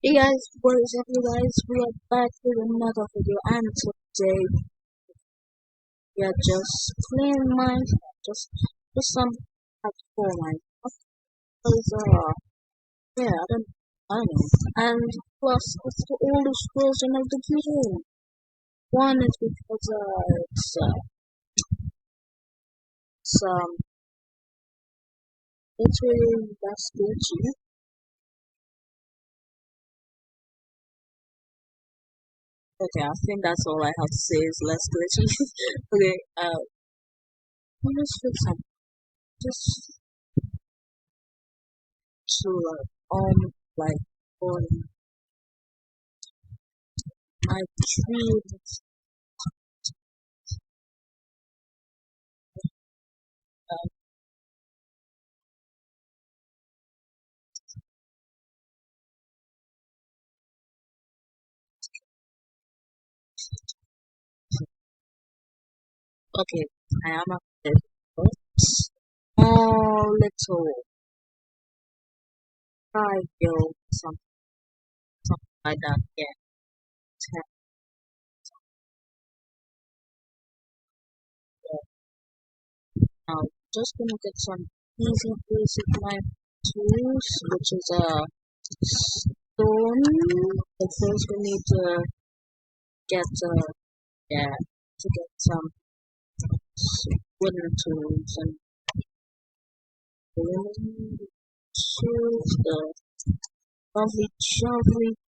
Hey guys, what is up you guys? We are back with another video and today we are just playing Minecraft, just some hardcore Minecraft. Because yeah, I don't know. And plus it's the oldest version of the game. One is because it's it's really less glitchy. Okay, I think that's all I have to say is less glitchy. Okay, let's fix some just to like on my dreams. Okay, I am a bit small little trial, something like that. Yeah. Now, just gonna get some easy basic mine tools, which is stone. But first, we need to get yeah to get some wooden tools and wooden tools. The lovely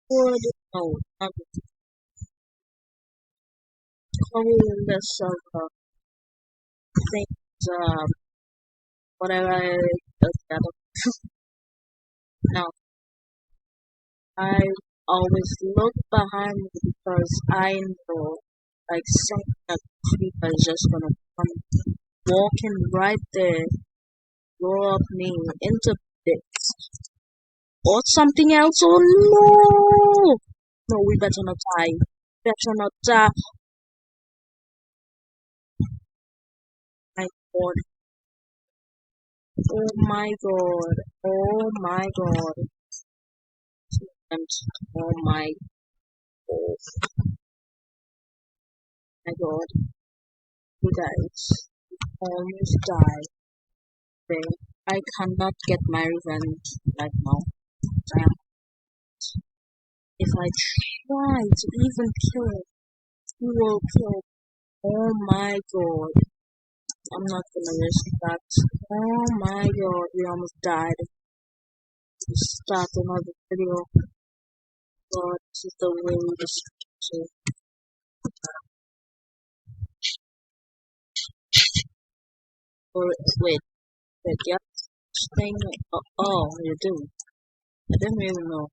wood. No, not covering this of things. Whatever that. Now, I always look behind me because I know, like, something that creeper is just gonna come walking right there, blow up me into bits, or something else. Oh no! No, we better not die. Better not die. My God. Oh my God. Oh my God. And oh my God. You guys almost died. Okay. I cannot get my revenge right now. Damn. If I try to even kill it, he will kill. Oh my God. I'm not gonna risk that. Oh my God. We almost died. Start another video. God, this is the way we destroy. Or wait, yeah. Thing. Oh, you do. I didn't even know.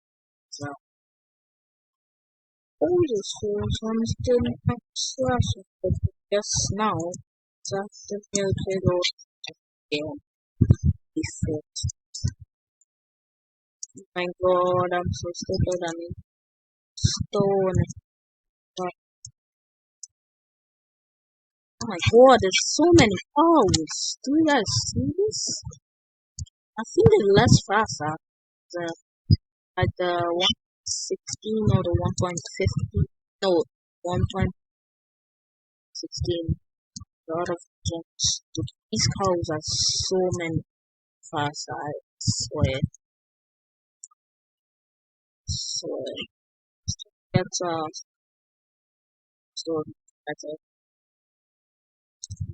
So, all these holes didn't have slashes, but guess now that's the new trigger game. Before. My God, I'm so stupid. I mean, stone. But, oh my God, there's so many holes. Do you guys see this? I think they're less faster. The like the 1.16 or the 1.50. No, 1.16. A lot of jumps. These cows are so many fast, I swear. Swear. That's so that's a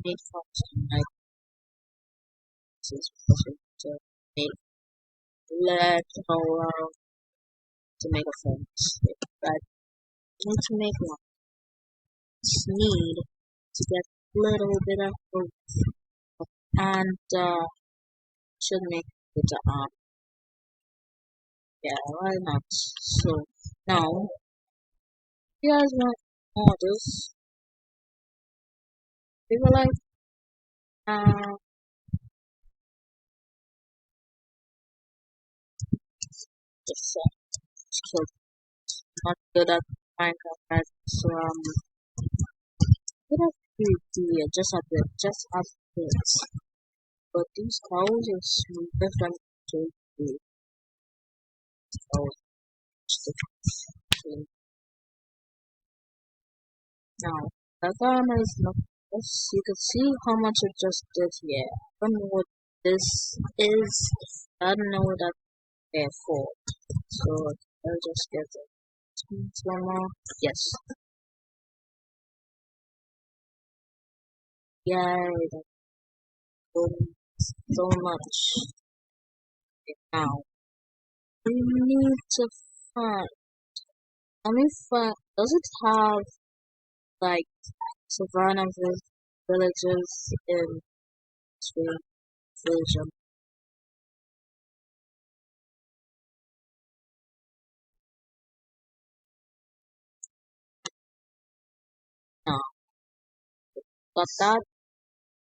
made function like this is supposed to make let to make a fence. But you need to make one. Just need to get a little bit of both and should make it yeah, why not? So now you guys want all this. People like uh just so not good at Minecraft guys. So good at PvP just a bit. But these cows is different to the cows. Now, the farmer is not. Yes, you can see how much it just did here. I don't know what this is. I don't know what that they're for. So I'll just get it. One more. Yes. Yay, that's so much. Now, we need to find. Let me find. Does it have like savannah villages in Sweden? Version? No. Got that?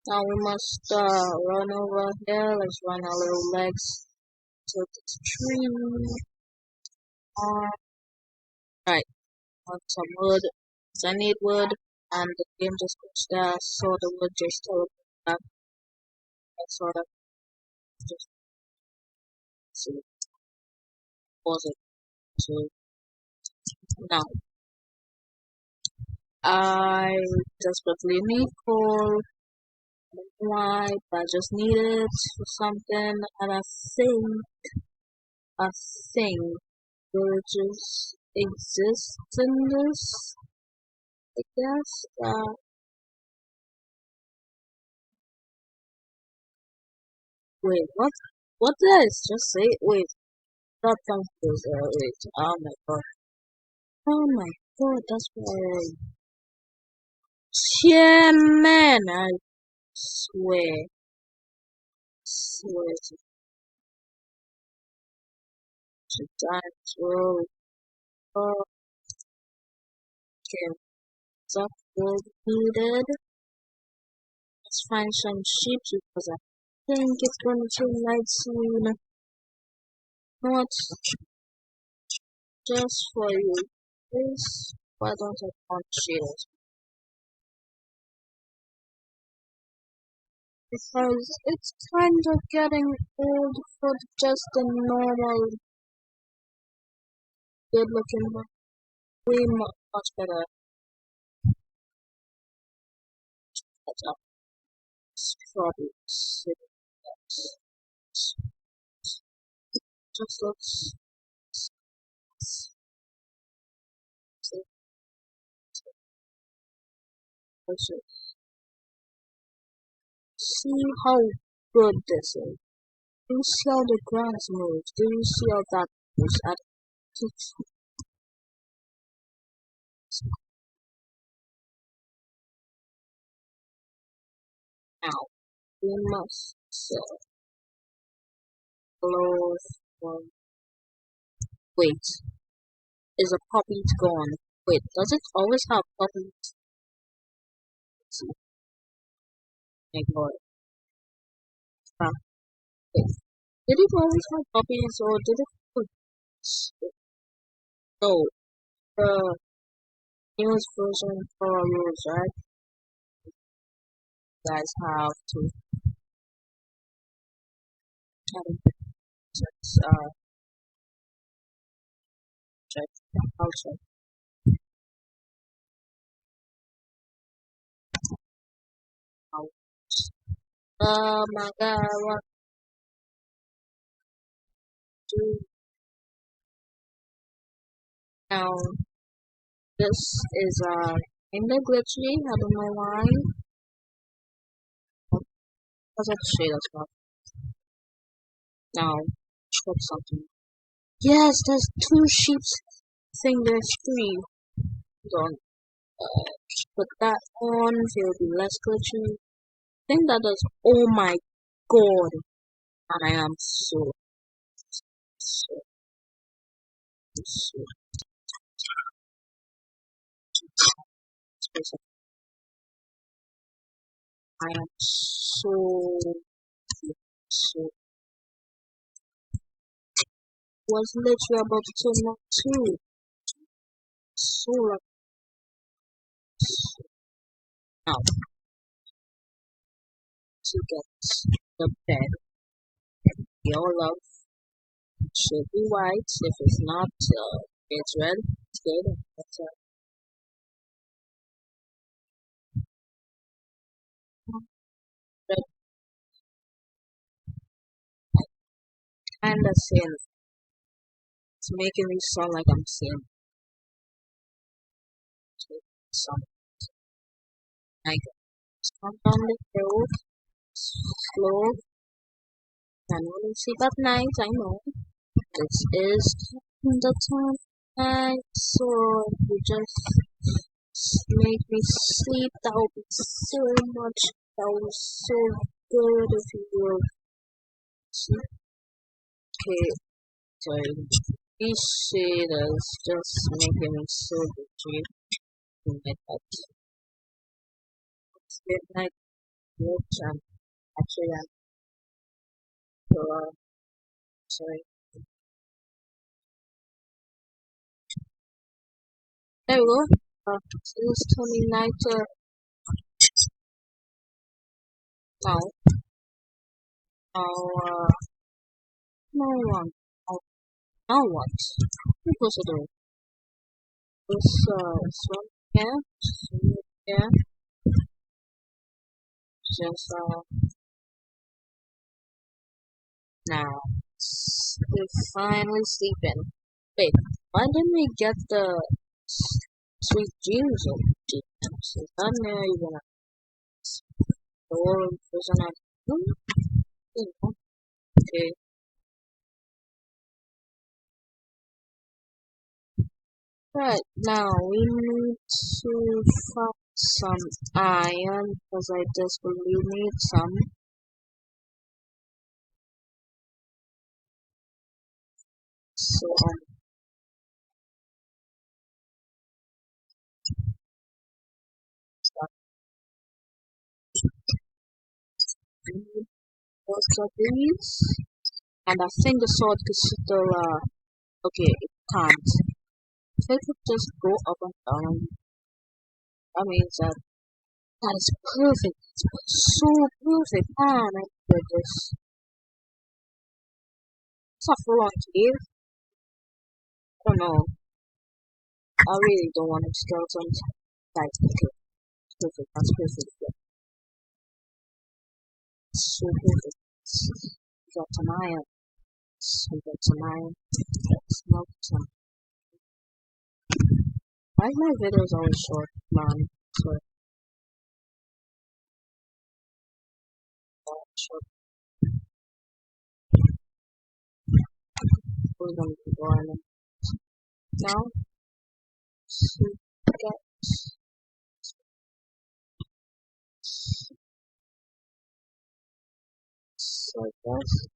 Now we must run over here. Let's run our little legs to this tree. Right, want some wood. So I need wood, and the game just glitched there. So the wood just teleported back. I sort of just see was it to now. I desperately need coal. Why? But I just need it for something, and I think villages exist in this. I guess. Wait, what? What this? Just say it. Wait, stop confused. Wait. Oh my god. Oh my god, that's why. Yeah, man, I swear. Swear to die. Oh, okay. That gold needed. Let's find some sheep because I think it's going to turn night soon. Not just for you. Please, why don't I want sheep? Because it's kind of getting old for just a normal, good looking one. Way much better. Better. Probably just looks see how good this is. Do you see how the grass moves? Do you see how that moves at now? We must close one. Wait, is a puppy gone? Wait, does it always have puppies? Let's see. Ignore it. Ah, wait. Did it always have puppies or did it? No, the newest version for rules, right? You guys have to uh, check also. Out. Oh my god, what do now? This is kinda glitchy, I don't know why. Because of shade as well. Now, check something. Yes, there's two sheep. I think there's three. Don't put that on, so it'll be less glitchy. I think that does. Oh my god, I am so, so special. I am so was literally about to turn up too. So like now to get the bed we all love. should be white. If it's not, it's red. It's good. That's red and the sin. It's making me sound like I'm sin. Some like come down the hill, slow, and we'll sleep at night. I know this is the time, so you just make me sleep. That would be so much. That would be so good if you will sleep. Okay, so this shit is just making me so good. Like that. It's midnight, which actually I'm sorry. There we go. It's 29 now. Now, now what? Now, now what? What was I doing? This one here, just, now. We're finally sleeping. Wait, why didn't we get the sweet dreams of dreams? Is that now even a door prison at okay. Right, now we need to find some iron because I desperately need some. So, most of these. And I think the sword could still, okay, it can't. If it could just go up and down, that means that that is perfect. It's so perfect. Man, I did this. It's not for long to give. I don't know. I really don't want skeletons. That's okay. Perfect. That's perfect. Yeah. It's so perfect. We got some iron. We got some iron. Let's melt some. Why is my videos always short? Man, so short. We're gonna be going now. So get so this.